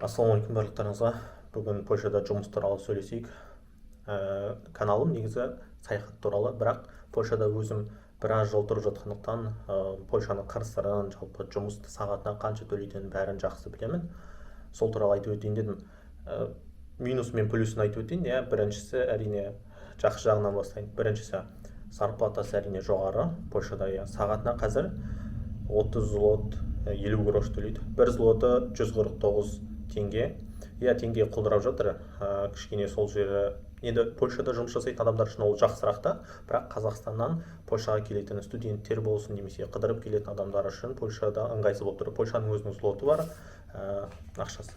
Ассалаумағалейкум барлықтарыңызға. Бүгін Польшада жұмыс туралы сөйлесейік. Каналым негізі саяхат туралы, бірақ Польшада өзім біраз жыл тұрып жатқандықтан Польшаның қыр-сырын, жалпы жұмыс сағатына қанша төлейтінін бәрін жақсы білемін. Сол туралы айтып өтейін дедім. Минус мен плюсын айтып өтейін. Біріншісі әрине жақсы жағынан бастайын. Біріншісі зарплатасы әрине жоғары. Польшада сағатына қазір 30 злот 50 грош төлейді. 1 злоты 149 теңге. Теңге құлдырап жатыр. Кішкене сол жері. Енді Польшада жұмыс жасайтын адамдар үшін ол жақсырақ та, бірақ Қазақстаннан Польшаға келетін студенттер болсын, немесе қыдырып келетін адамдар үшін Польшада ыңғайсыз болып тұр. Польшаның өзінің злоты бар, ақшасы.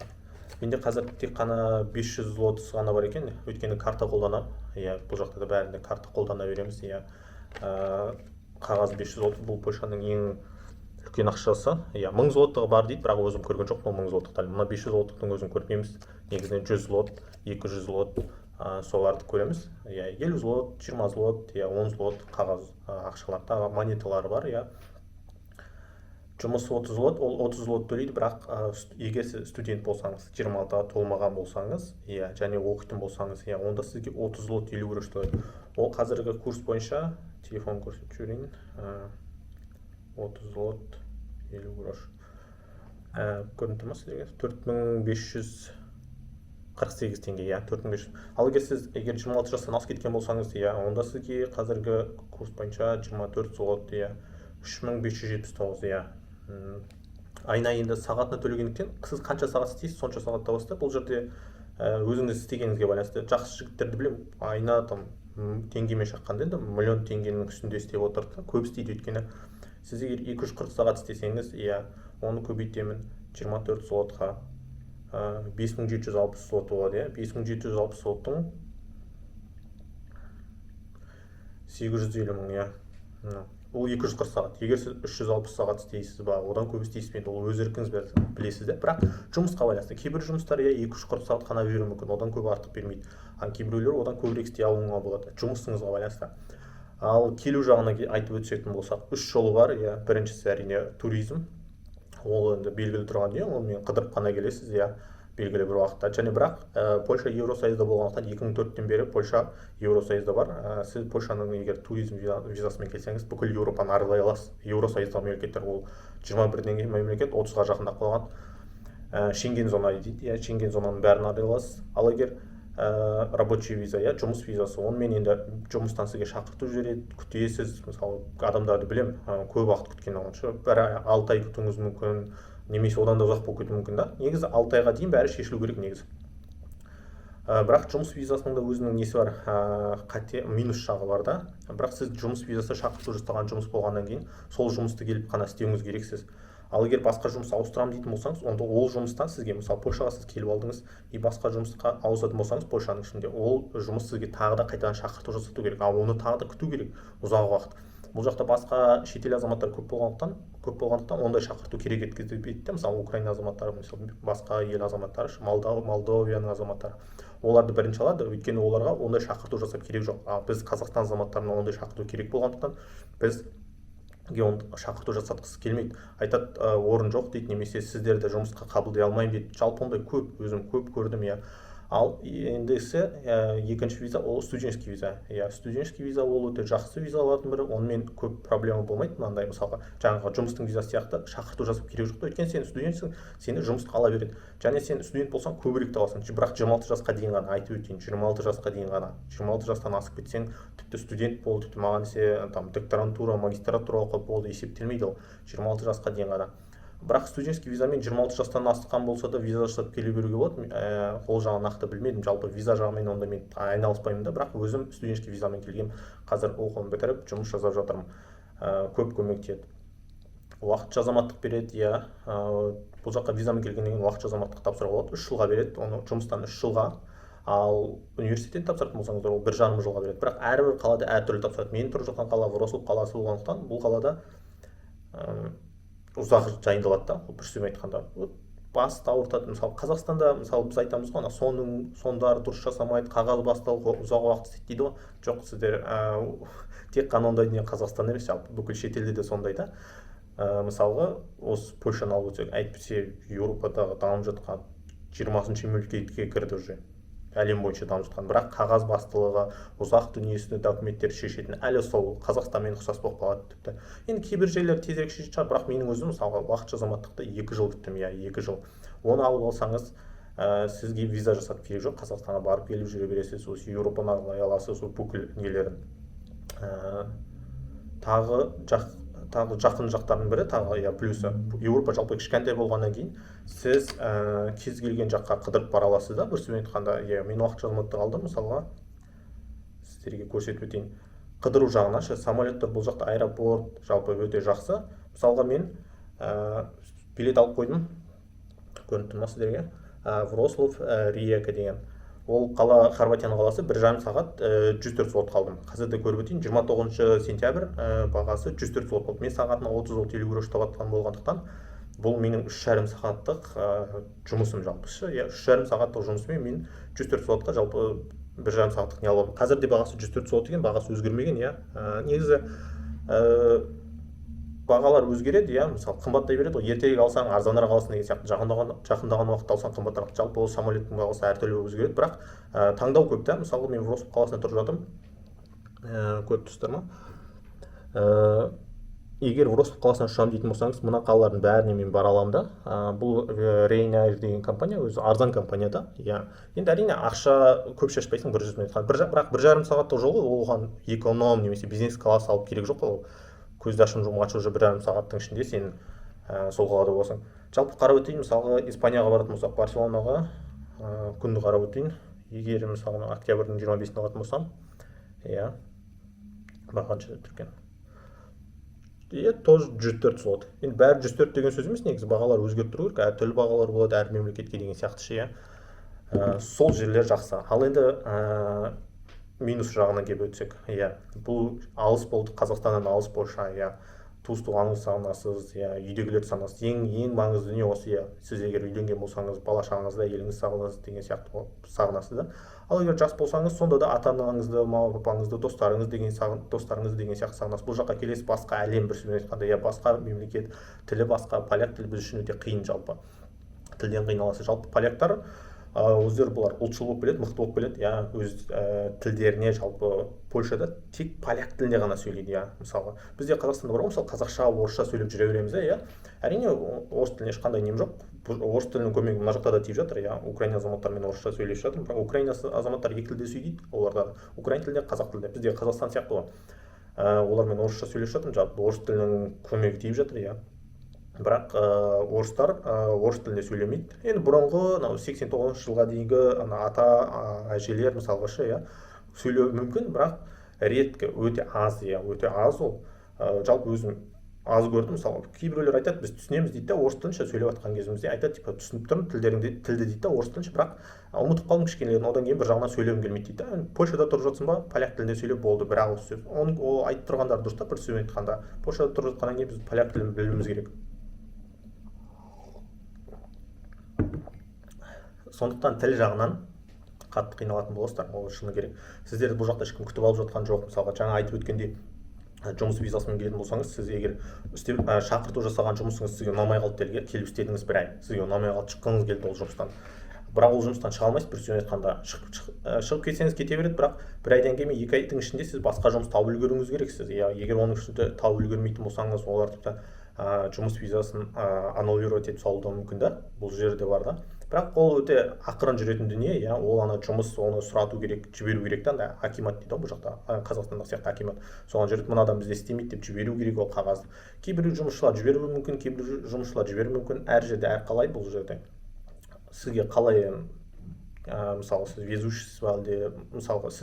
Менде қазір тек қана 500 злотысы ғана бар екен, өйткені карта қолданамын. Бұл жақта да бәрінде карта қолдана береміз. Қағаз 500 злот, бұл Польшаның ең үлкен ақшасы. 1000 злоттығы бар дейді, бірақ өзім көрген жоқпын 1000 злоттықты. Мына 500 злоттықтың өзін көрмейміз. Негізінен 100 злот, 200 злот соларды көреміз. 50 злот, 20 злот, 10 злот қағаз ақшаларда монеталары бар. Жұмыс 30 злот, ол 30 злот төлейді, бірақ егер сіз студент болсаңыз, 26-ға толмаған болсаңыз, және оқитын болсаңыз, онда сізге 30 злот 50 грош төлейді. Ол қазіргі курс бойынша, телефон көрсетіп жіберейін, 30 злот 50 грош. Көрініп тұрмас сіздерге? 4548 теңге, 4500. Ал егер 26 жастан асып кеткен болсаңыз, онда сізге қазіргі курс бойынша 24 злот 3579. Айына енді сағатына төлегендіктен, сіз қанша сағат істейсіз, сонша сағатта бастап, бұл жерде өзіңіз істегеніңізге байланысты. Жақсы жігіттерді білем, айына теңгемен шаққанда енді миллион теңгенің үстінде істеп отырды, көп істейді. Өйткені сіз егер 240 сағат істесеңіз, оны көбейтемін 24 злотқа 5760 злот болады. 5760 злоттың 850 мың. Ол 240 сағат. Егер сіз 360 сағат істейсіз ба, одан көп істейсіз бе, ол өз еркіңіз білесіз. Бірақ жұмысқа байланысты. Кейбір жұмыстар 240 сағат қана беруі мүмкін, одан көп артық бермейді. Кейбіреулер одан көбірек істей алуыңа болады, жұмысыңызға байланысты. Ал келу жағына айтып өтсектін болсақ, 3 жолы бар. Біріншісі әрине туризм. Ол енді белгілі тұрған дүние, онымен қыдырып қана келесіз, белгілі бір уақытта. Және бірақ Польша Евросоюзда болғандықтан 2004-тен бері Польша Евросоюзда бар. Сіз Польшаның егер туризм визасымен келсеңіз, бүкіл Еуропаны аралай аласыз. Евросоюздағы мемлекеттер ол 21 мемлекет, 30-ға жақындап қалған. Шенген зона дейді, Шенген зонаның бәрін аралай аласыз. Ал егер рабочий виза, жұмыс визасы, онымен енді жұмыстан сізге шақырту жібереді, күтесіз. Мысалы, адамдарды білем, көп уақыт күткен олыншы, бір 6 ай күтуіңіз мүмкін, немесе одан да ұзақ болып кетуі мүмкін да. Негізі 6 айға дейін бәрі шешілу керек негізі. Бірақ жұмыс визасының да өзінің несі бар, минус жағы бар да. Бірақ сіз жұмыс визасы шақырту жасаған жұмыс болғаннан кейін сол жұмысты келіп қана істеуіңіз керексіз. Ал егер басқа жұмыс ауыстырам дейтін болсаңыз, онда ол жұмыстан сізге, мысалы Польшаға сіз келіп алдыңыз, басқа жұмысқа ауысатын болсаңыз, Польшаның ішінде ол жұмыс сізге тағы да қайтадан шақырту жасату керек, ал оны тағы да күту керек ұзақ уақыт. Бұл жақта басқа шетел азаматтар көп болғандықтан ондай шақырту керек еткізбейді. Мысалы Украина азаматтары, мысалы басқа ел азаматтары, Молдовияның азаматтары, оларды бірінші алады, өйткені оларға ондай шақырту жасап керек жоқ. Ал біз Қазақстан азаматтарына ондай шақырту керек болғандықтан біз шақырту жасатқысы келмейді. Айтады, орын жоқ дейді, немесе сіздерді жұмысқа қабылдай алмаймын дейді. Жалпы ондай көп, өзім көп көрдім. Ал ендісі екінші виза, ол студенческий виза. Студенческий виза ол өте жақсы визалардың бірі, онымен көп проблема болмайды. Мынандай мысалға жаңағы жұмыстың визасы сияқты шақырту жасап керек жоқ. Өйткені сен студентсің, сені жұмысқа ала береді. Және сен студент болсаң көбірек табасың. Бірақ 26 жасқа дейін ғана айтып өтейін, 26 жасқа дейін ғана. 26 жастан асып кетсең, тіпті студент бол, тіпті маған докторантура, магистратура оқып болды, есептелмейді ол. 26 жасқа дейін ғана. Бірақ студенческий визамен 26 жастан асқан болса да виза жасап келе беруге болады. Ол жағын нақты білмедім. Жалпы виза жағымен онда мен айналыспаймын да, бірақ өзім студенческий визамен келгем. Қазір оқуын бітіріп, жұмыс жасап жатырмын. Көп көмектеді. Уақытша азаматтық береді, бұл жаққа визамен келгеннен кейін уақытша азаматтық тапсыруға болады. 3 жылға береді, оны жұмыстан 3 жылға. Ал университеттен тапсыратын болсаңыздар, ол 1,5 жылға береді. Бірақ әрбір қалада әртүрлі тапсырады. Мен тұрып жатқан қала Вроцлав қаласы болғандықтан, бұл қалада ұзақ жайындалады да, бір сөзбен айтқанда. Басты ауыртады. Мысалы Қазақстанда, мысалы біз айтамыз ғой, сондары дұрыс жасамайды, қағаз басталып ұзақ уақыт істейді дейді ғой. Жоқ, сіздер тек қана ондай дүние Қазақстан емес, бүкіл шетелде де сондай да. Мысалға, осы Польшаны алып өтсек, әйтпесе Еуропадағы дамып жатқан 20 мемлекетке кірді уже әлем бойынша дамып жатқан. Бірақ қағаз бастылығы, ұзақ дүниесінде документтер шешетін әлі сол Қазақстанмен ұқсас болып қалады тіпті. Енді кейбір жерлер тезірек шешетін шығар, бірақ менің өзім мысалға уақытша азаматтықты 2 жыл күттім, 2 жыл. Оны алып алсаңыз, сізге виза жасатып керек жоқ, Қазақстанға барып келіп жүре бересіз, осы Еуропаны аралай аласыз, бүкіл нелерін. Тағы жақын жақтардың бірі, тағы плюсы, Еуропа жалпы кішкентай болғаннан кейін сіз кез келген жаққа қыдырып бара аласыз да. Бір сөзбен айтқанда, мен уақытша азаматтық алдым, мысалға сіздерге көрсетіп өтейін. Қыдыру жағынан самолеттер бұл жақта, аэропорт жалпы өте жақсы. Мысалға мен билет алып қойдым, көрініп тұр ма сіздерге, Вроцлав Риека деген. Ол қала Хорватияның қаласы, 1,5 сағат 104 злот қалдым. Қазірде көріп өтейін, 29 сентябрь бағасы 104 злот болды. Мен сағатына 30 злот 50 еуро табатқан болғандықтан, бұл менің 3,5 сағаттық жұмысым жалпы. 3,5 сағаттық жұмысымен мен 104 злотқа жалпы 1,5 сағаттық не алып алдым. Қазірде бағасы 104 злот деген, бағасы өзгермеген, негізі бағалар өзгереді, мысалы қымбаттай береді, ертеге алсаң арзанырақ аласың деген сияқты, жақындаған уақытта алсаң қымбатырақ. Жалпы ол самолеттің бағасы әртүрлі өзгереді, бірақ таңдау көп та. Мысалы мен Вроцлав қаласында тұрып жатырмын, көріп тұрсыздар ма? Егер Вроцлав қаласына ұшамын дейтін болсаңыз, мына қалалардың бәріне мен бара аламын да. Бұл Ryanair деген компания, өзі арзан компания да. Енді әрине ақша көп шашпайсың, 100 минутқа. Бірақ 1,5 сағаттық жолы оған эконом немесе бизнес класс алып керек жоқ. Ол көзді ашым жұмғанша уже 1,5 сағаттың ішінде сен сол қалада боласың. Жалпы қарап өтейін, мысалға Испанияға баратын болсақ, Барселонаға күнді қарап өтейін. Егер мысалы октябрьдің 25-іне алатын болсам, бағанша түркен. Тоже 104 злот. Енді бәрі 104 деген сөз емес, негізі бағалар өзгеріп тұру керек, әртүрлі бағалар болады әр мемлекетке деген сияқты. Сол жерлер жақсы. Ал енді минус жағынан келіп өтсек, бұл алыс болды, Қазақстаннан алыс Польша, туыс туғаныңызды сағынасыз, үйдегілерді сағынасыз. Ең маңызды дүние осы, сіз егер үйленген болсаңыз, бала шағаңызды, әйеліңізді сағынасыз деген сияқты сағынасыз да. Ал егер жас болсаңыз, сонда да ата-анаңызды, мама-папаңызды, достарыңыз деген сияқты сағынасыз. Бұл жаққа келесіз, басқа әлем, бір сөзбен айтқанда, басқа мемлекет, тілі басқа, поляк тілі біз үшін өте қиын жалпы. Тілден қиналасыз. Жалпы поляктар өздері бұлар ұлтшыл болып келеді, мықты болып келеді, өз тілдеріне жалпы Польшада тек поляк тілінде ғана сөйлейді, мысалға. Бізде Қазақстанда бар ғой, мысалы қазақша, орысша сөйлеп жүре береміз, әрине орыс тіліне ешқандай нем жоқ. Орыс тілінің көмегі мына жақта да тиіп жатыр, Украина азаматтарымен орысша сөйлеп жатыр. Украина азаматтары екі тілде сөйлейді, оларда украин тілінде, қазақ тілінде. Бізде Қазақстан сияқты ғой. Олармен орысша сөйлеп жатыр, жалпы орыс тілінің көмегі тиіп жатыр, бірақ орыстар орыс тілінде сөйлемейді. Енді бұрынғы 89 жылға дейінгі ата әжелер мысалға сөйлеу мүмкін, бірақ реткі, өте аз, өте аз ол. Жалпы өзім аз көрдім, мысалы кейбіреулер айтады, біз түсінеміз дейді да, орыс тілінше сөйлеп жатқан кезімізде айтады, түсініп тұрмын тілді дейді да, орыс тілінше, бірақ ұмытып қалдым кішкенелерін, одан кейін бір жағынан сөйлегім келмейді дейді да. Польшада тұрып жатсың ба, поляк тілінде сөйлеп болды, бір ауыз сөз. Ол айтып тұрғандар дұрыс та, бір сөзбен айтқанда. Польшада тұрып жатқаннан кейін біз поляк тілін білуіміз керек. Сондықтан тіл жағынан қатты қиналатын боласыздар, ол шыны керек. Сіздерді бұл жақта ешкім күтіп алып жатқан жоқ. Мысалға жаңа айтып өткендей, жұмыс визасымен келетін болсаңыз, сіз егер шақырту жасаған жұмысыңыз сізге ұнамай қалды, келіп істедіңіз бір ай, сізге ұнамай қалды, шыққыңыз келді ол жұмыстан. Бірақ ол жұмыстан шыға алмайсыз, бір сөзбен айтқанда. Шығып кетсеңіз кете береді, бірақ бір айдан кейін 2 айдың ішінде сіз басқа жұмыс тауып үлгеруіңіз керексіз. Егер оның ішінде тауып үлгермейтін болсаңыз, олар тіпті жұмыс визасын аннулировать етіп салуы мүмкін да, бұл жерде бар да. Бірақ ол өте ақырын жүретін дүние, ол жұмыс, оны сұрату керек, жіберу керек та, акимат дейді бұл жақта, Қазақстанда сияқты акимат. Соған жүреді, мына адам бізде істемейді деп жіберу керек ол қағазды. Кейбір жұмысшылар жіберуі мүмкін, кейбір жұмысшылар жіберуі мүмкін, әр жерде әр қалай бұл жерде. Сізге қалай, мысалы, сіз везушісіз ба, әлде, мысалға,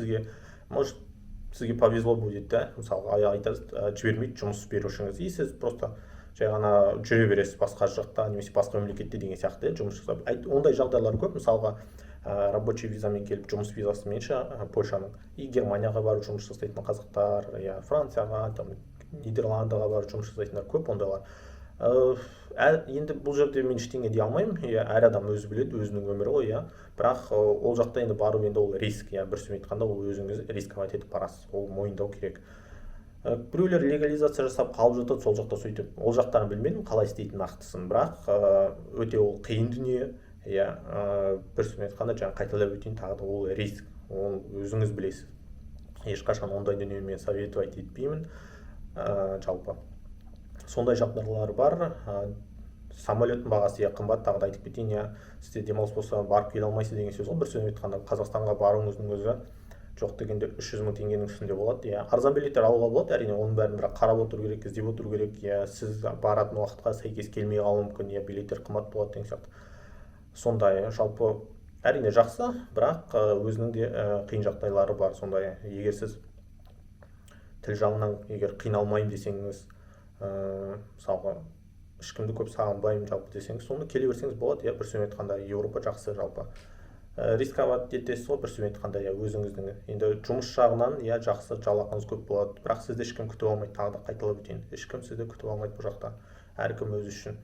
сізге повезло будет, да, мысалға, айтасыз, жібермейді жұмыс берушіңіз, и сіз просто жай ғана жүре бересіз басқа жақта, немесе басқа мемлекетте деген сияқты жұмыс жасап. Ондай жағдайлар көп, мысалға, рабочий визамен келіп, жұмыс визасымен Польшаның, и Германияға барып жұмыс жасайтын қазақтар, Францияға, Нидерландыға барып жұмыс жасайтындар көп ондайлар. Енді бұл жерде мен ештеңе дей алмаймын, әр адам өзі біледі, өзінің өмірі ғой, бірақ ол жақта енді бару енді ол риск, бір сөзбен айтқанда ол өзіңіз рисковать етіп барасыз, ол мойындау керек. Біреулер легализация жасап қалып жатады, сол жақта сөйтіп, ол жақтарын білмедім, қалай істейтін нақтысын, бірақ өте ол қиын дүние, иә, бір сөзбен айтқанда жаңа қайталап өтейін, тағы да ол риск, ол өзіңіз білесіз. Ешқашан ондай дүниені мен советовать етпеймін. Жалпы сондай жағдайлар бар. Самолеттің бағасы қымбат, тағы да айтып кетейін, сізде демалыс болса барып келе алмайсыз деген сөз ғой. Бір сөзбен айтқанда Қазақстанға баруыңыздың өзі жоқ дегенде 300 мың теңгенің үстінде болады. Арзан билеттер алуға болады, әрине, оның бәрін бірақ қарап отыру керек, іздеп отыру керек. Сіз баратын уақытқа сәйкес келмей қалуы мүмкін, билеттер қымбат болады деген сияқты. Сондай, жалпы әрине жақсы, бірақ өзінің де қиын жағдайлары бар. Сондай, егер сіз тіл жағынан егер қиналмаймын десеңіз, мысалға ешкімді көп сағынбаймын жалпы десеңіз, сонда келе берсеңіз болады. Бір сөзбен айтқанда Еуропа жақсы жалпы. Рисковать етесіз ғой, бір сөзбен айтқанда, өзіңіздің енді жұмыс жағынан жақсы, жалақыңыз көп болады, бірақ сізді ешкім күтіп алмайды. Тағы да қайталап өтейін, ешкім сізді күтіп алмайды бұл жақта, әркім өзі үшін.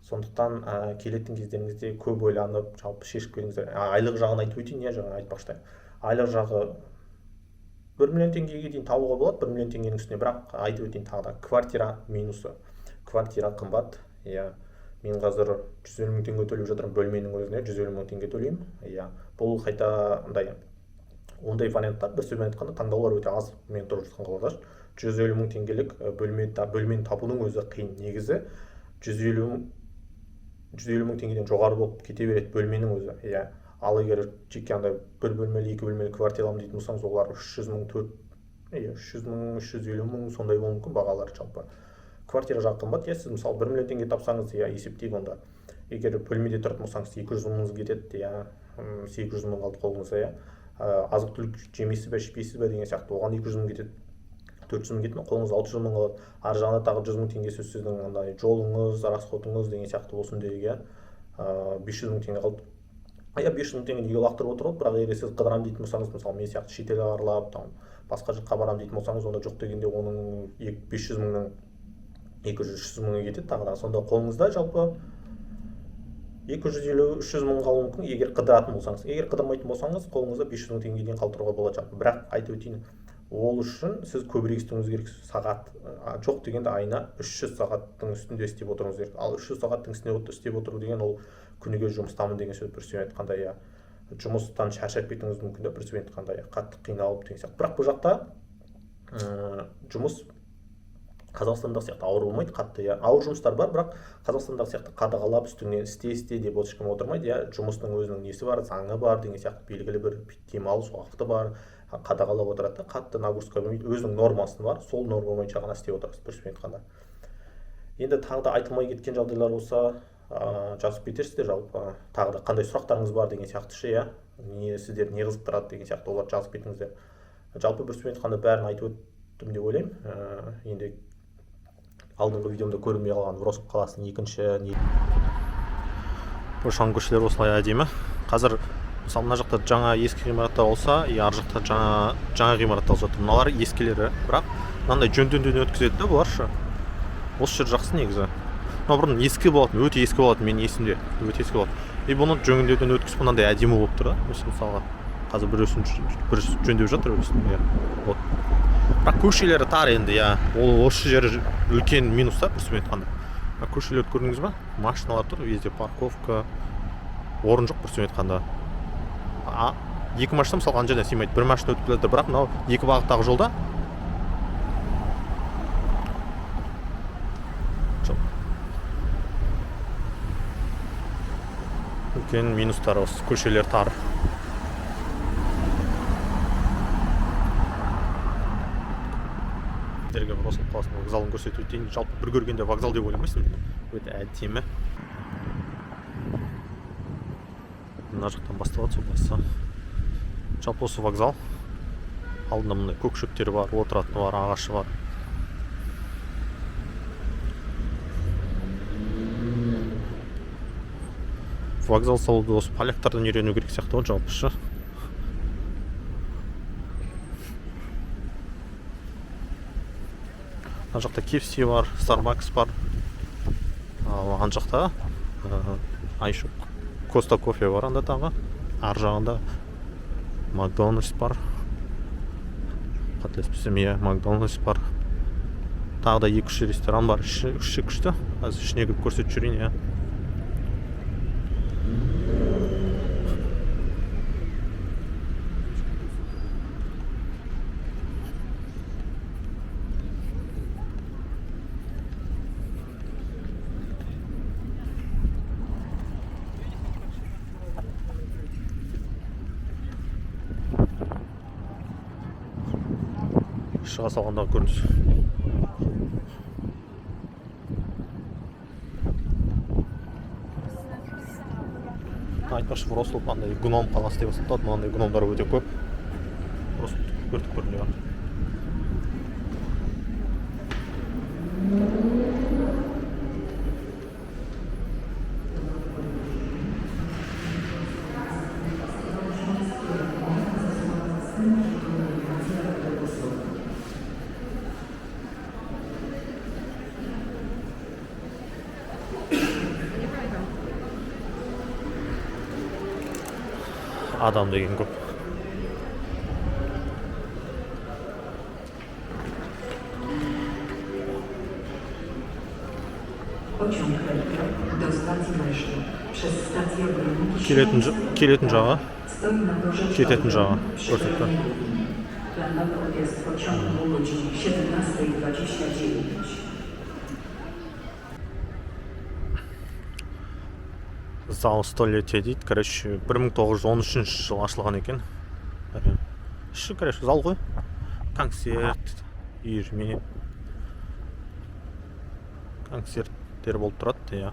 Сондықтан келетін кездеріңізде көп ойланып, жалпы шешіп келіңіздер. Айлық жағын айтып өтейін, жаңа айтпақшы. Айлық жағы 1 миллион теңгеге дейін табуға болады, 1 миллион теңгенің үстіне, бірақ айтып өтейін тағы да, квартира минусы. Квартира қымбат, мен қазір 150 мың теңге төлеп жатырмын, бөлменің өзіне 150 мың теңге төлеймін. Бұл қайта ондай варианттар, бір сөзбен айтқанда таңдаулар өте аз. Мен тұрып жатқан қалада 150 мың теңгелік бөлмені табудың өзі қиын. Негізі 150 мың теңгеден жоғары болып кете береді бөлменің өзі. Ал егер жеке бір бөлмелі, 2 бөлмелі квартира аламын дейтін болсаңыз, олар 300 мың, 350 мың сондай болуы мүмкін бағалары жалпы. Квартира жағы қымбат, сіз мысалы 1 миллион теңге тапсаңыз, есептейік онда. Егер бөлмеде тұратын болсаңыз 200 мыңыңыз кетеді, 800 мың қалды қолыңызда. Азық-түлік жемейсіз бе, ішпейсіз бе деген сияқты, оған 200 мың кетеді, 400 мың кетеді, қолыңыз 600 мың қалады. Ар жағында тағы 100 мың теңге сіздің жолыңыз, расходыңыз деген сияқты болсын деуге 500 мың теңге қалды. 500 мың теңге неге лақтырып отырып, бірақ егер сіз қыдырамын дейтін болсаңыз, мысалы мен сияқты шетел аралап, басқа жаққа барамын дейтін болсаңыз, онда жоқ дегенде оның 500 мыңның 200-300 мыңы кетеді тағы да. Сонда қолыңызда жалпы 250-300 мың қалуы мүмкін, егер қыдыратын болсаңыз. Егер қыдырмайтын болсаңыз, қолыңызда 500 мың теңгеден қалдыруға болады жалпы. Бірақ айтып өтейін, ол үшін сіз көбірек істеуіңіз керек. Сағат жоқ дегенде айына 300 сағаттың үстінде істеп отыруыңыз керек. Ал 300 сағаттың үстінде істеп отыру деген ол күніге жұмыстамын деген сөз. Бір сөзбен айтқанда, жұмыстан шаршап кетуіңіз мүмкін, бір сөзбен айтқанда, қатты қиналып деген сияқты. Бірақ бұл жақта жұмыс Қазақстандағы сияқты ауыр болмайды, қатты. Ауыр жұмыстар бар, бірақ Қазақстандағы сияқты қадағалап үстіңнен істе деп ешкім отырмайды. Жұмыстың өзінің несі бар, заңы бар деген сияқты, белгілі бір демалыс уақыты бар, қадағалап отырады. Қатты нагрузка болмайды, өзінің нормасы бар, сол норма бойынша ғана істеп отырасыз, бір сөзбен айтқанда. Енді тағы да айтылмай кеткен жағдайлар болса, жазып кетерсіздер жалпы. Тағы да қандай сұрақтарыңыз бар деген сияқты сіздерді не қызықтырады деген сияқты, олар жазып кетіңіздер. Жалпы бір сөзбен айтқанда бәрін айтып өттім деп ойлаймын. Енді алдыңғы видеомда көрінбей қалған Вроцлав қаласының екінші бұршан көшелері осылай әдемі. Қазір мысалы мына жақта жаңа ескі ғимараттар болса, ар жақта жаңа ғимараттар жатыр. Мыналар ескілері, бірақ мынандай жөндеуден өткізеді бұлар ше. Осы жер жақсы негізі. Бұрын ескі болатын, өте ескі болатын, менің есімде өте ескі болатын. Бұны жөндеуден өткізіп мынандай әдемі болып тұр. Мысалға қазір бір жөндеп жатыр вот. Бірақ көшелері тар енді, ол осы жері үлкен минуста, бір сөзбен айтқанда. Көшелерді көрдіңіз ба? Машиналар тұр, везде парковка, орын жоқ, бір сөзбен айтқанда. Екі машина мысалға ана жерден сыймайды, бір машина өтіп келеді, бірақ мынау екі бағыттағы жолда үлкен минустар, осы көшелер тар. Вроцлав қаласының вокзалын көрсетіп өтейін. Жалпы бір көргенде вокзал деп ойламайсың, өте әдемі. Мына жақтан басталады сол басы. Жалпы осы вокзал. Алдында мындай көк шөптері бар, отыратыны бар, ағашы бар. Вокзал салуды осы поляктардан үйрену керек сияқты ғой жалпы ше. Ана жақта KFC бар, Starbucks бар. Ана жақта Коста кофе бар анда тағы. Ар жағында Макдональдс бар. Қателеспесем, Макдональдс бар. Тағы да 2-3 ресторан бар, іші күшті. Қазір ішіне кіріп көрсетіп жүрейін, шыға салғандағы көрініс. Айтпақшы, Вроцлав андай гном қаласы деп аталады, мынандай гномдар өте көп. Просто көрдік көрінеді. Адам деген көп. Pociąg Metro do stacji Leszno przez stację Górniki Келетін жағы, stoi na torze кететін жағы przy көрсетті. terminie Górnik. Planowy odjazd pociągu o godzinie 17:29. Зал столетия дейді. Короче, 1913 жылы ашылған екен. Іші, короче, зал ғой. Концерт, үйірме. Концерттер болып тұрады, иә.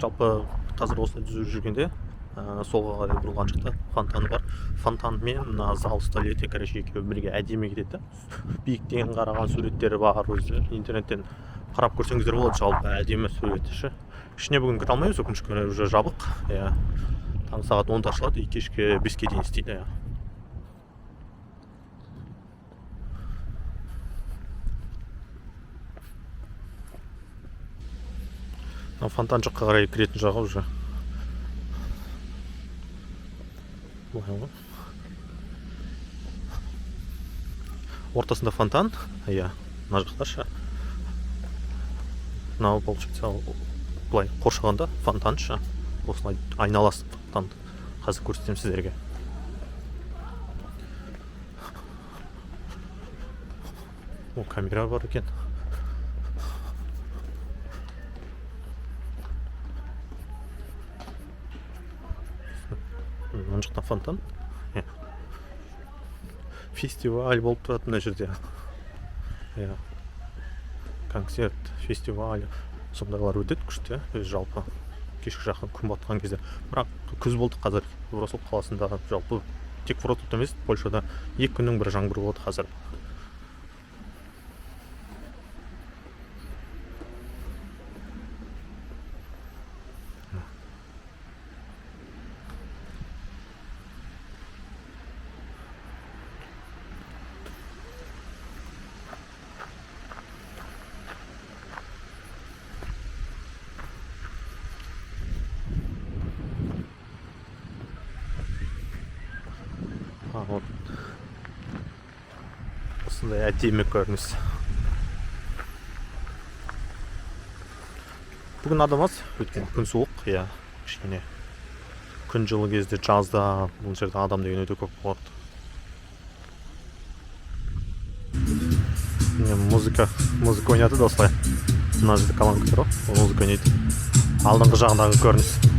Жалпы қазір осылай жүзіп жүргенде солға қарай бұрылған жақта фонтаны бар. Фонтан мен зал столетия, короче, екеуі бірге әдемі кетеді. Биіктен қараған суреттері бар өзі. Интернеттен қарап көрсеңіздер болады, жалпы әдемі суреті. Ішіне бүгін кіре алмаймыз, өкінішке орай уже жабық. Таң сағат 10-да ашылады, кешкі 5-ке дейін істейді. Фонтан жаққа қарай кіретін жағы уже. Ортасында фонтан, мына жақта ше. Мынау получается былай қоршағанда фонтан ше. Осылай айналасы фонтан. Қазір көрсетемін сіздерге. Камера бар екен. Мына жақта фонтан. Фестиваль болып тұрады мына жерде. Концерт, фестиваль. Сондайлар өтеді күшті, жалпы. Кешкі жақын күн батқан кезде. Бірақ күз болды қазір. Вроцлав қаласында жалпы тек Вроцлавда емес, Польшада 2 күннің бір жаңбыр болады қазір. Осындай әдемі көрініс. Бүгін адам аз, өйткені күн суық, кішкене. Күн жылы кезде жазда бұл жерде адам деген өте көп болады. Музыка ойнады да осылай. Мына жерде колонка тұр, музыка ойнайды. Алдыңғы жағындағы көрініс.